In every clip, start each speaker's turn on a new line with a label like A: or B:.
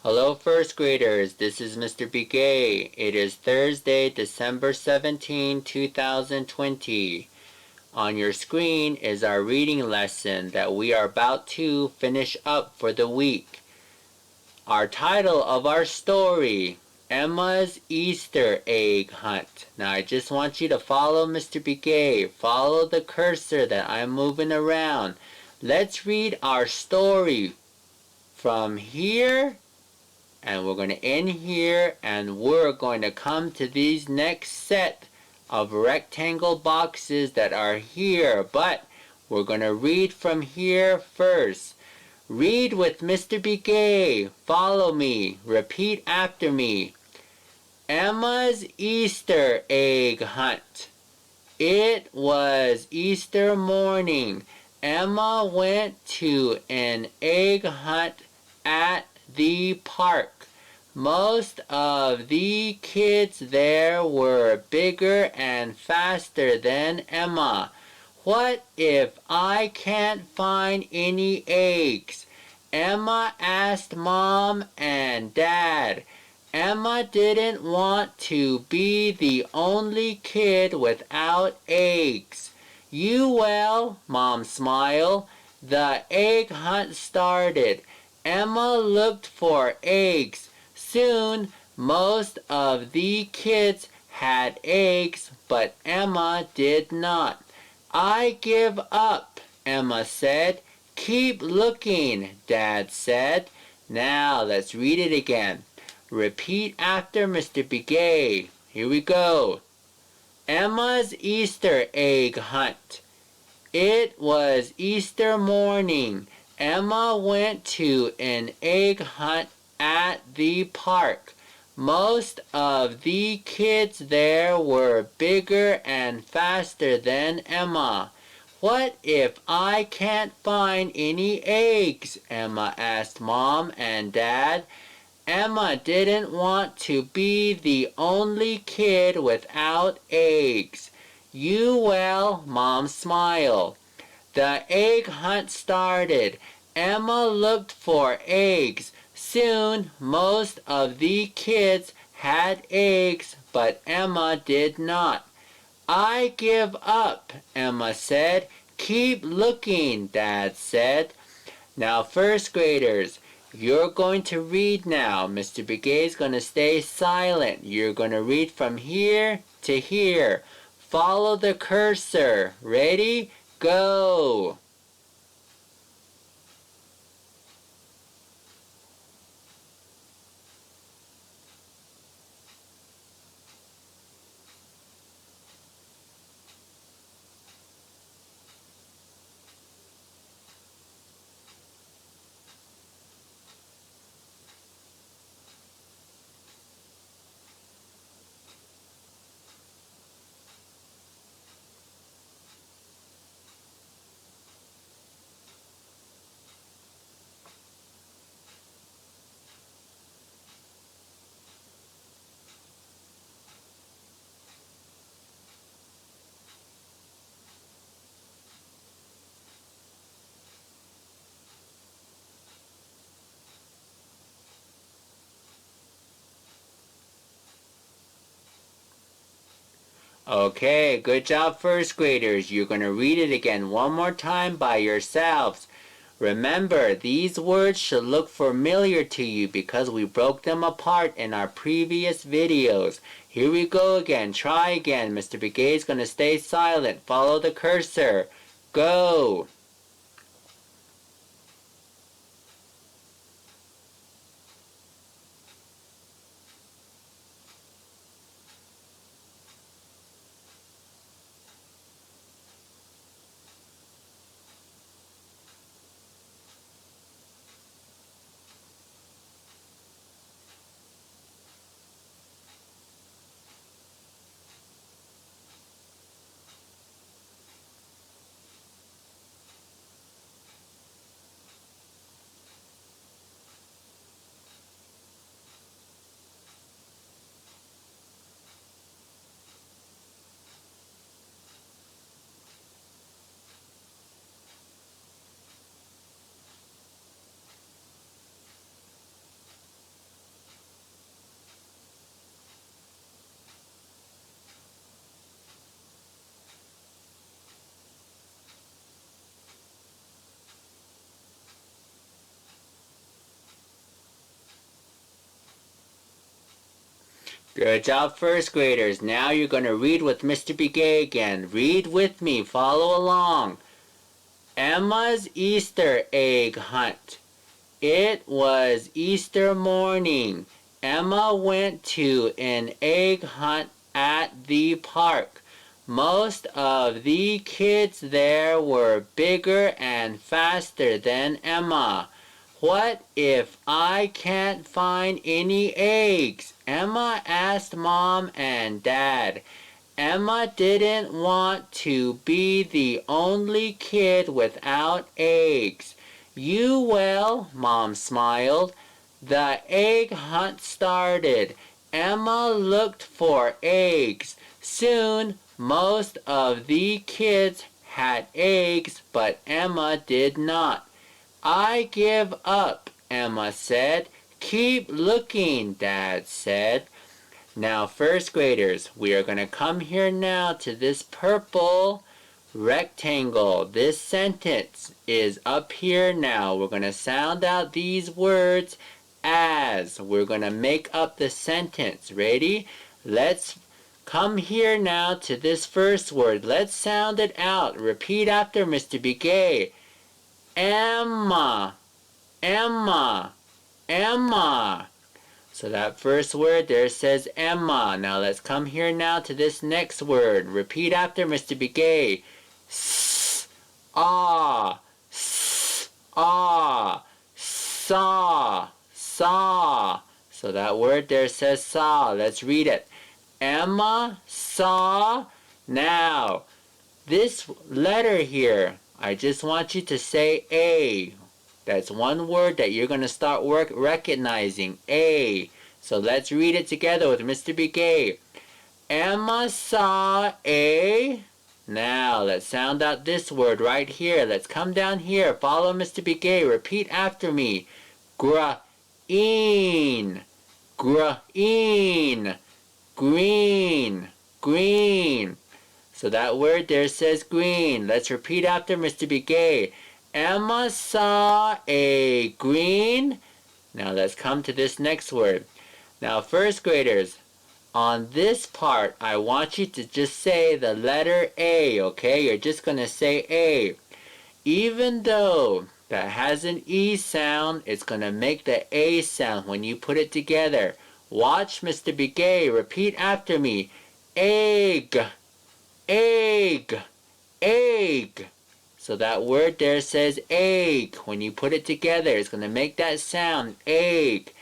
A: Hello first graders, this is Mr. Begay. It is Thursday, December 17, 2020. On your screen is our reading lesson that we are about to finish up for the week. Our title of our story, Emma's Easter Egg Hunt. Now I just want you to follow Mr. Begay. Follow the cursor that I'm moving around. Let's read our story from here. And we're going to end here, and we're going to come to these next set of rectangle boxes that are here, but we're going to read from here first. Read with Mr. Begay. Follow me. Repeat after me. Emma's Easter Egg Hunt. It was Easter morning. Emma went to an egg hunt at the park. Most of the kids there were bigger and faster than Emma. What if I can't find any eggs? Emma asked Mom and Dad. Emma didn't want to be the only kid without eggs. You will, Mom smiled. The egg hunt started. Emma looked for eggs. Soon, most of the kids had eggs, but Emma did not. I give up, Emma said. Keep looking, Dad said. Now let's read it again. Repeat after Mr. Begay. Here we go. Emma's Easter Egg Hunt. It was Easter morning. Emma went to an egg hunt at the park. Most of the kids there were bigger and faster than Emma. What if I can't find any eggs? Emma asked Mom and Dad. Emma didn't want to be the only kid without eggs. You will, Mom smiled. The egg hunt started. Emma looked for eggs. Soon, most of the kids had eggs, but Emma did not. I give up, Emma said. Keep looking, Dad said. Now, first graders, you're going to read now. Mr. Begay's going to stay silent. You're going to read from here to here. Follow the cursor. Ready? Go! Okay, good job first graders. You're going to read it again one more time by yourselves. Remember, these words should look familiar to you because we broke them apart in our previous videos. Here we go again. Try again. Mr. Begay's going to stay silent. Follow the cursor. Go! Good job, first graders. Now you're going to read with Mr. Begay again. Read with me. Follow along. Emma's Easter egg hunt. It was Easter morning. Emma went to an egg hunt at the park. Most of the kids there were bigger and faster than Emma. What if I can't find any eggs? Emma asked Mom and Dad. Emma didn't want to be the only kid without eggs. You will, Mom smiled. The egg hunt started. Emma looked for eggs. Soon, most of the kids had eggs, but Emma did not. I give up, Emma said. Keep looking, Dad said. Now, first graders, we are going to come here now to this purple rectangle. This sentence is up here now. We're going to sound out these words as. We're going to make up the sentence. Ready? Let's come here now to this first word. Let's sound it out. Repeat after Mr. Begay. Emma, Emma, Emma. So that first word there says Emma. Now let's come here now to this next word. Repeat after Mr. Begay. Ah, ah, saw, saw. So that word there says saw. Let's read it. Emma saw. Now, this letter here, I just want you to say A. That's one word that you're going to start recognizing. A. So let's read it together with Mr. Begay. Emma saw a. Now let's sound out this word right here. Let's come down here. Follow Mr. Begay. Repeat after me. Green. Green. Green. Green. So that word there says green. Let's repeat after Mr. Begay. Emma saw a green. Now let's come to this next word. Now first graders, on this part, I want you to just say the letter A, okay? You're just going to say A. Even though that has an E sound, it's going to make the A sound when you put it together. Watch Mr. Begay. Repeat after me. Egg. Egg. Egg. So that word there says egg. When you put it together, it's going to make that sound, egg.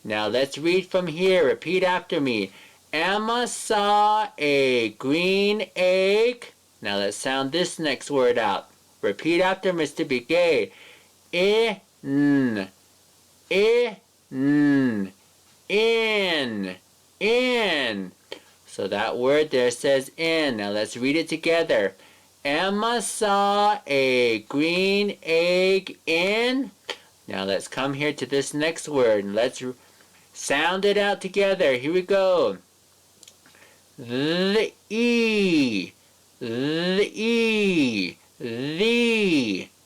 A: Now let's read from here. Repeat after me. Emma saw a green egg. Now let's sound this next word out. Repeat after Mr. Begay. In. In. In. In. So that word there says in. Now let's read it together. Emma saw a green egg in. Now let's come here to this next word and let's sound it out together. Here we go. The E. The E.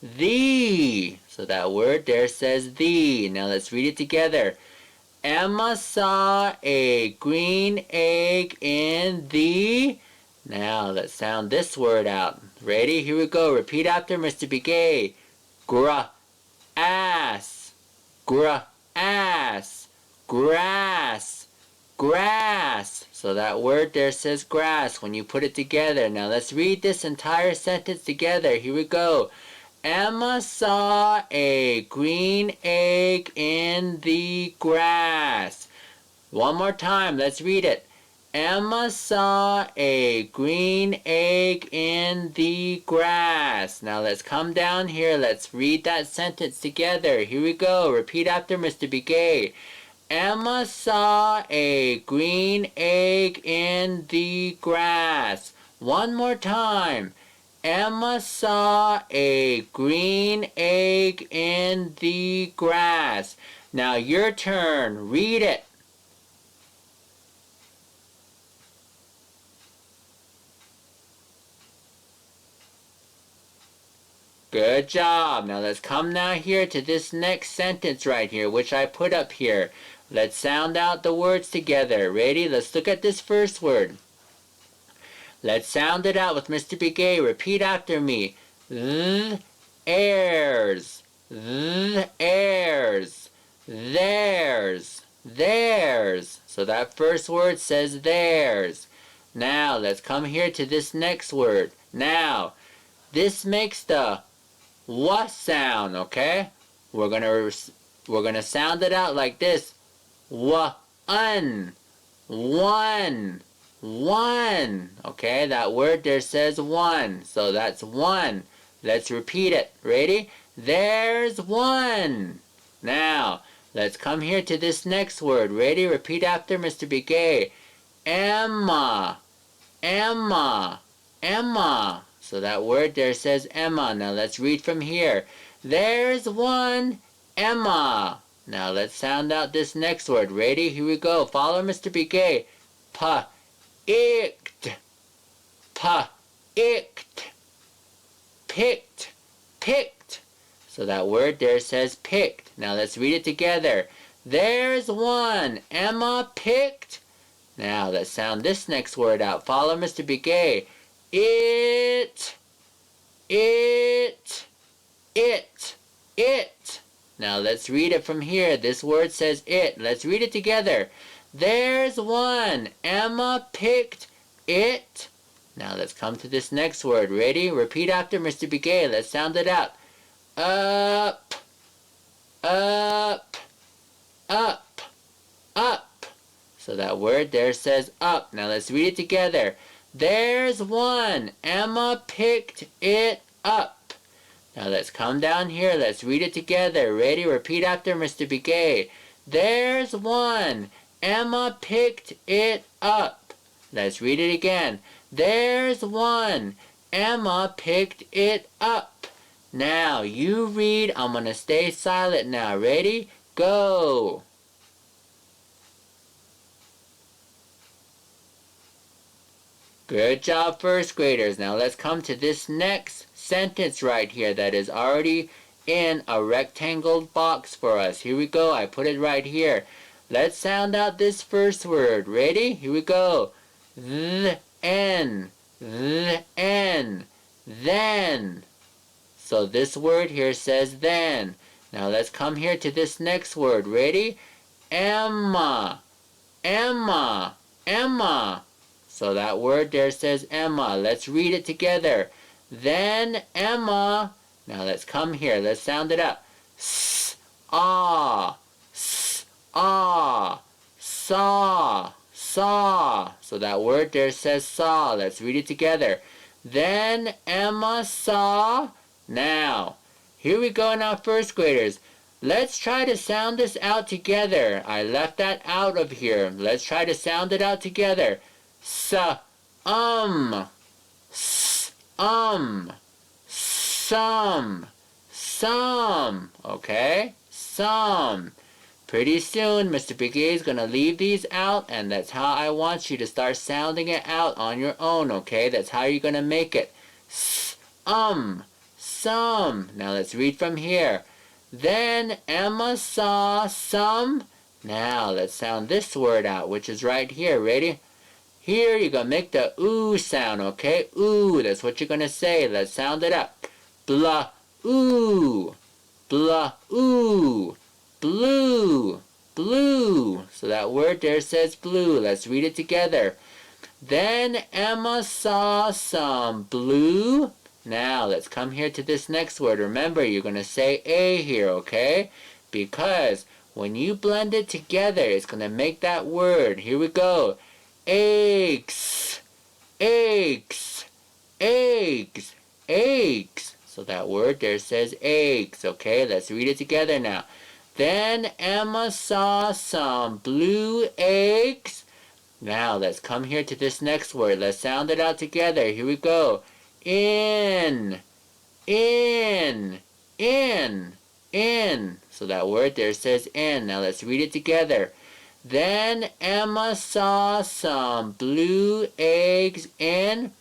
A: The. So that word there says the. Now let's read it together. Emma saw a green egg in the. Now let's sound this word out. Ready? Here we go. Repeat after Mr. Begay. Ass. Ass. Grass. Grass. So that word there says grass when you put it together. Now let's read this entire sentence together. Here we go. Emma saw a green egg in the grass. One more time. Let's read it. Emma saw a green egg in the grass. Now let's come down here. Let's read that sentence together. Here we go. Repeat after Mr. Begay. Emma saw a green egg in the grass. One more time. Emma saw a green egg in the grass. Now your turn. Read it. Good job. Now let's come now here to this next sentence right here, which I put up here. Let's sound out the words together. Ready? Let's look at this first word. Let's sound it out with Mr. Begay. Repeat after me. Theirs. Theirs. Theirs. Theirs. So that first word says theirs. Now let's come here to this next word. Now, this makes the wa sound, okay? We're gonna sound it out like this. One. One. Okay, that word there says one. So that's one. Let's repeat it. Ready? There's one. Now, let's come here to this next word. Ready? Repeat after Mr. Begay. Emma. Emma. Emma. So that word there says Emma. Now let's read from here. There's one Emma. Now let's sound out this next word. Ready? Here we go. Follow Mr. Begay. Pa-icked. Pa-icked. Picked. Picked. So that word there says picked. Now let's read it together. There's one Emma picked. Now let's sound this next word out. Follow Mr. Begay. It. Now let's read it from here. This word says it. Let's read it together. There's one. Emma picked it. Now let's come to this next word. Ready? Repeat after Mr. Begay. Let's sound it out. Up. Up. Up. Up. So that word there says up. Now let's read it together. There's one. Emma picked it up. Now let's come down here. Let's read it together. Ready? Repeat after Mr. Begay. There's one. Emma picked it up. Let's read it again. There's one. Emma picked it up. Now you read. I'm going to stay silent now. Ready? Go. Good job, first graders. Now let's come to this next sentence right here that is already in a rectangle box for us. Here we go. I put it right here. Let's sound out this first word. Ready? Here we go. Then. Then. Then. So this word here says then. Now let's come here to this next word. Ready? Emma. Emma. Emma. So that word there says Emma. Let's read it together. Then Emma. Now let's come here. Let's sound it up. S-ah. S-ah. Saw. Saw. So that word there says saw. Let's read it together. Then Emma saw. Now, here we go now, first graders. Let's try to sound this out together. I left that out of here. Let's try to sound it out together. Some. Some. Okay? Some. Pretty soon, Mr. Begay is going to leave these out, and that's how I want you to start sounding it out on your own, okay? That's how you're going to make it. Some. Now let's read from here. Then Emma saw some. Now let's sound this word out, which is right here. Ready? Here you're going to make the ooh sound, okay? Ooh, that's what you're going to say. Let's sound it up. Blah, ooh. Blah, ooh. Blue. Blue. So that word there says blue. Let's read it together. Then Emma saw some blue. Now let's come here to this next word. Remember, you're going to say a here, okay? Because when you blend it together, it's going to make that word. Here we go. Eggs. Eggs. Eggs. Eggs. So that word there says eggs, okay? Let's read it together now. Then Emma saw some blue eggs. Now let's come here to this next word. Let's sound it out together. Here we go. In. So that word there says in. Now let's read it together. Then Emma saw some blue eggs in.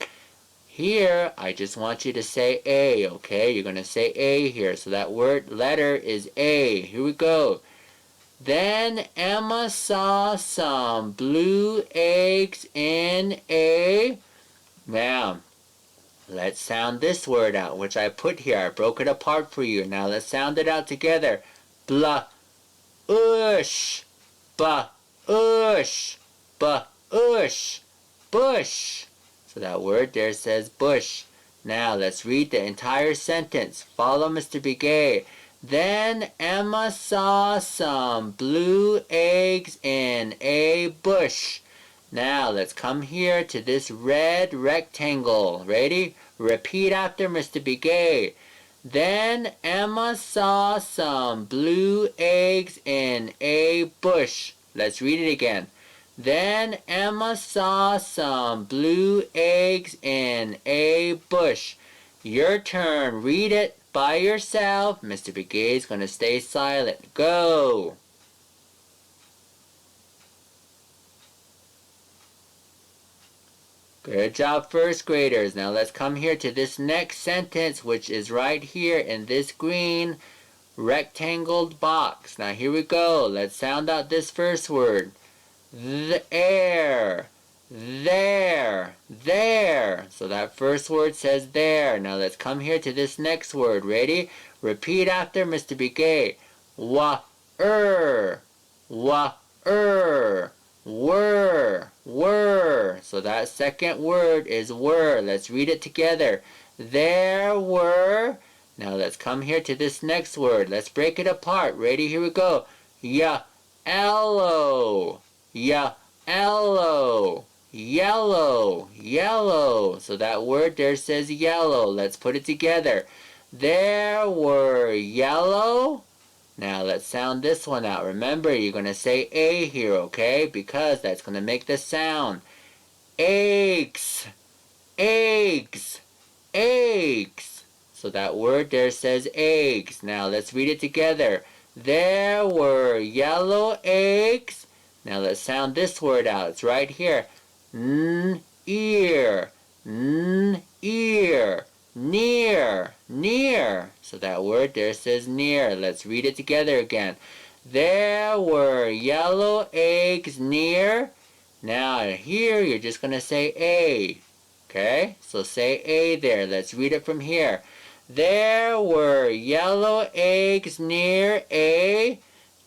A: Here, I just want you to say A, okay? You're going to say A here. So that word, letter is A. Here we go. Then Emma saw some blue eggs in a... Now, let's sound this word out, which I put here. I broke it apart for you. Now let's sound it out together. Blah, ush, ba, ush, ba, ush, bush. So that word there says bush. Now let's read the entire sentence. Follow Mr. Begay. Then Emma saw some blue eggs in a bush. Now let's come here to this red rectangle. Ready? Repeat after Mr. Begay. Then Emma saw some blue eggs in a bush. Let's read it again. Then Emma saw some blue eggs in a bush. Your turn. Read it by yourself. Mr. Begay is going to stay silent. Go! Good job, first graders. Now let's come here to this next sentence, which is right here in this green rectangled box. Now here we go. Let's sound out this first word. There. There. There. So that first word says there. Now let's come here to this next word. Ready? Repeat after Mr. Begay. Wa-er. Wa-er. Were. So that second word is were. Let's read it together. There were. Now let's come here to this next word. Let's break it apart. Ready? Here we go. Yellow. Yellow. Yellow. Yellow. So that word there says yellow. Let's put it together. There were yellow. Now let's sound this one out. Remember, you're going to say A here, okay? Because that's going to make the sound. Eggs. Eggs. Eggs. So that word there says eggs. Now let's read it together. There were yellow eggs. Now let's sound this word out. It's right here. Ear. Ear. Near. Near. So that word there says near. Let's read it together again. There were yellow eggs near. Now here you're just going to say A. Okay? So say A there. Let's read it from here. There were yellow eggs near a...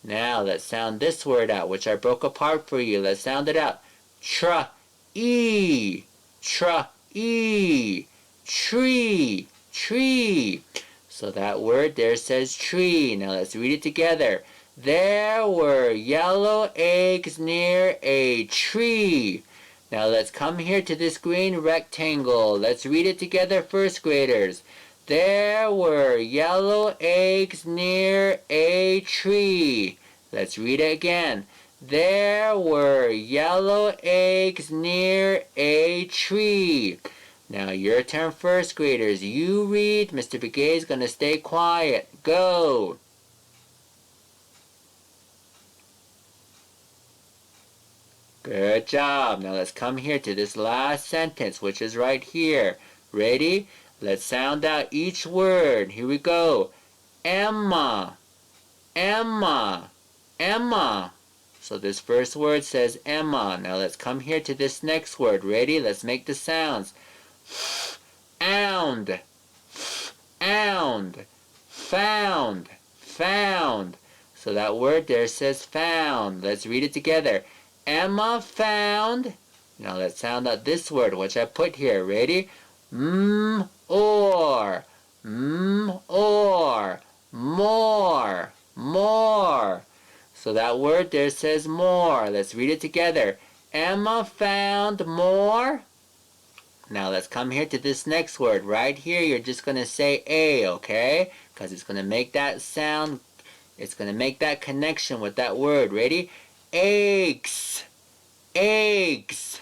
A: Now let's sound this word out, which I broke apart for you. Let's sound it out. Tra-e. Tra-e. Tree. Tree. So that word there says tree. Now let's read it together. There were yellow eggs near a tree. Now let's come here to this green rectangle. Let's read it together, first graders. There were yellow eggs near a tree. Let's read it again. There were yellow eggs near a tree. Now your turn, first graders. You read. Mr. Begay is going to stay quiet. Go. Good job. Now let's come here to this last sentence, which is right here. Ready? Let's sound out each word. Here we go. Emma. Emma. Emma. So this first word says Emma. Now let's come here to this next word. Ready? Let's make the sounds. Found. Found. Found. Found. So that word there says found. Let's read it together. Emma found. Now let's sound out this word, which I put here. Ready? Or. Or. More. More. So that word there says more. Let's read it together. Emma found more. Now let's come here to this next word. Right here, you're just going to say A, okay? Because it's going to make that sound. It's going to make that connection with that word. Ready? Eggs. Eggs.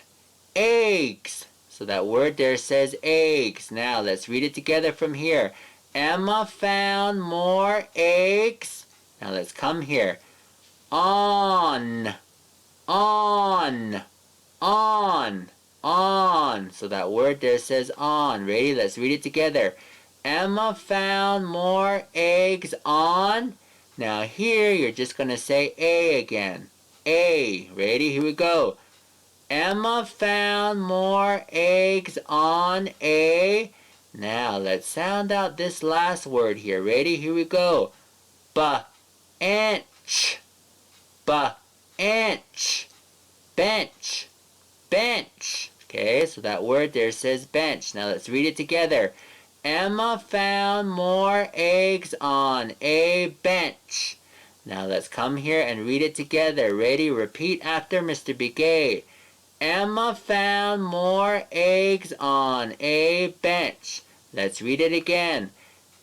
A: Eggs. So that word there says eggs. Now let's read it together from here. Emma found more eggs. Now let's come here. On. On. On. on. So that word there says on. Ready? Let's read it together. Emma found more eggs on. Now here you're just going to say A again. A. Ready? Here we go. Emma found more eggs on a. Now let's sound out this last word here. Ready? Here we go. Bench. Bench. Bench. Bench. Okay, so that word there says bench. Now let's read it together. Emma found more eggs on a bench. Now let's come here and read it together. Ready? Repeat after Mr. Begay. Emma found more eggs on a bench. Let's read it again.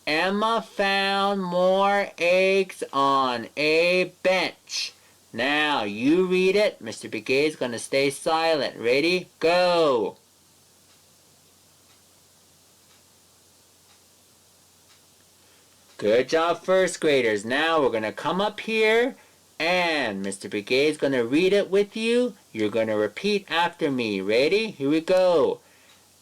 A: Emma found more eggs on a bench. Now you read it. Mr. Begay is going to stay silent. Ready? Go. Good job, first graders. Now we're going to come up here and Mr. Begay is going to read it with you. You're going to repeat after me. Ready? Here we go.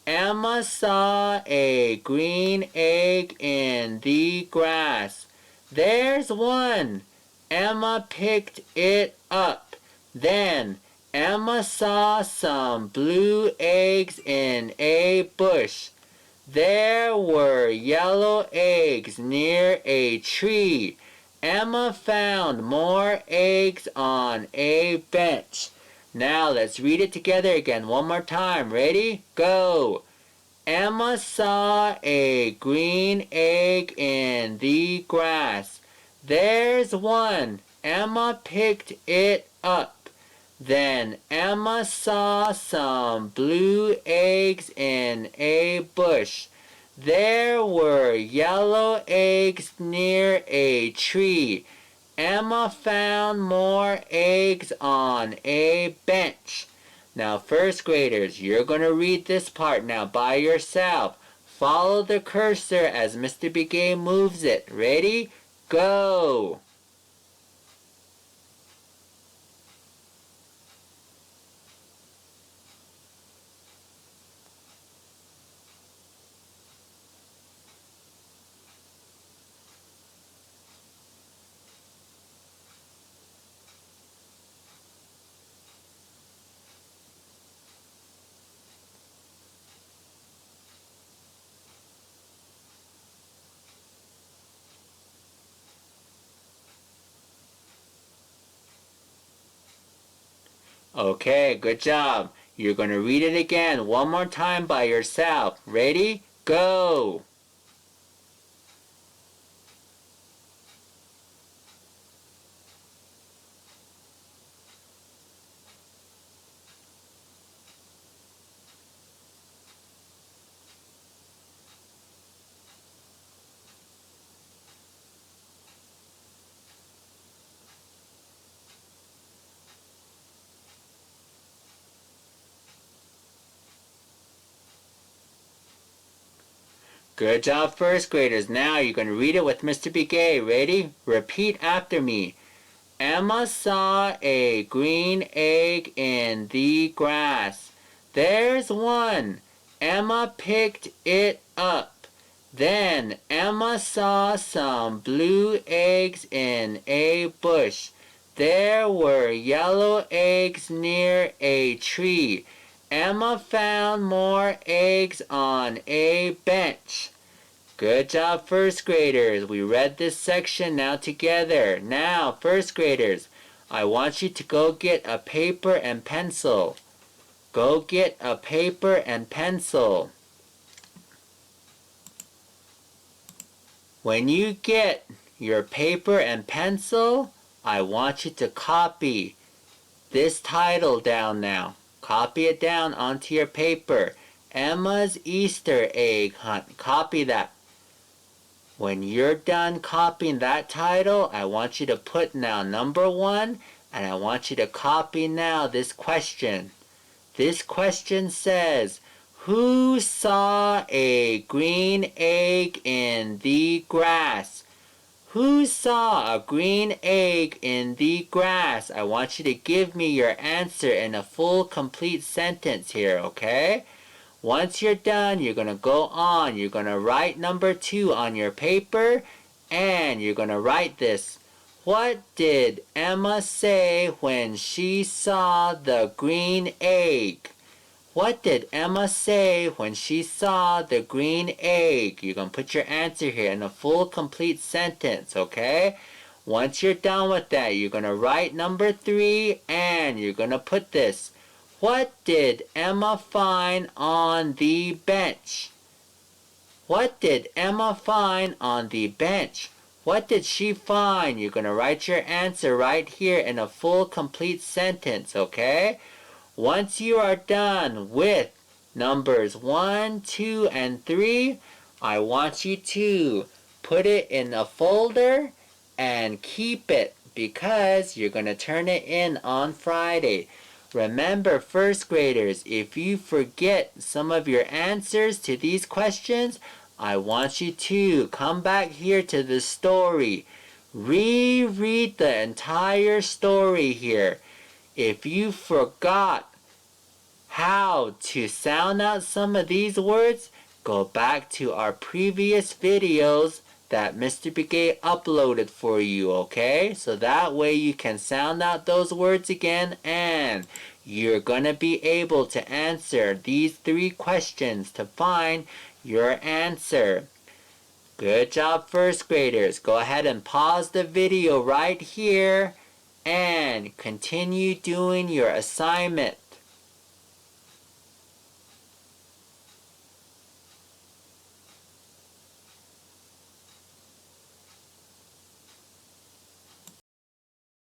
A: Emma saw a green egg in the grass. There's one. Emma picked it up. Then Emma saw some blue eggs in a bush. There were yellow eggs near a tree. Emma found more eggs on a bench. Now let's read it together again one more time. Ready? Go. Emma saw a green egg in the grass. There's one. Emma picked it up. Then Emma saw some blue eggs in a bush. There were yellow eggs near a tree. Emma found more eggs on a bench. Now, first graders, you're going to read this part now by yourself. Follow the cursor as Mr. Begay moves it. Ready? Go! Okay, good job. You're going to read it again one more time by yourself. Ready? Go! Good job, first graders. Now you're going to read it with Mr. Begay. Ready? Repeat after me. Emma saw a green egg in the grass. There's one. Emma picked it up. Then Emma saw some blue eggs in a bush. There were yellow eggs near a tree. Emma found more eggs on a bench. Good job, first graders. We read this section now together. Now, first graders, I want you to go get a paper and pencil. Go get a paper and pencil. When you get your paper and pencil, I want you to copy this title down now. Copy it down onto your paper. Emma's Easter egg hunt. Copy that. When you're done copying that title, I want you to put now number 1, and I want you to copy now this question. This question says, who saw a green egg in the grass? Who saw a green egg in the grass? I want you to give me your answer in a full, complete sentence here, okay? Once you're done, you're going to go on. You're going to write number 2 on your paper, and you're going to write this. What did Emma say when she saw the green egg? What did Emma say when she saw the green egg? You're going to put your answer here in a full, complete sentence, okay? Once you're done with that, you're going to write number 3, and you're going to put this. What did Emma find on the bench? What did Emma find on the bench? What did she find? You're going to write your answer right here in a full, complete sentence, okay? Once you are done with numbers 1, 2, and 3, I want you to put it in a folder and keep it because you're going to turn it in on Friday. Remember, first graders, if you forget some of your answers to these questions, I want you to come back here to the story. Reread the entire story here. If you forgot how to sound out some of these words, go back to our previous videos that Mr. Begay uploaded for you, okay? So that way you can sound out those words again, and you're going to be able to answer these 3 questions to find your answer. Good job, first graders. Go ahead and pause the video right here and continue doing your assignment.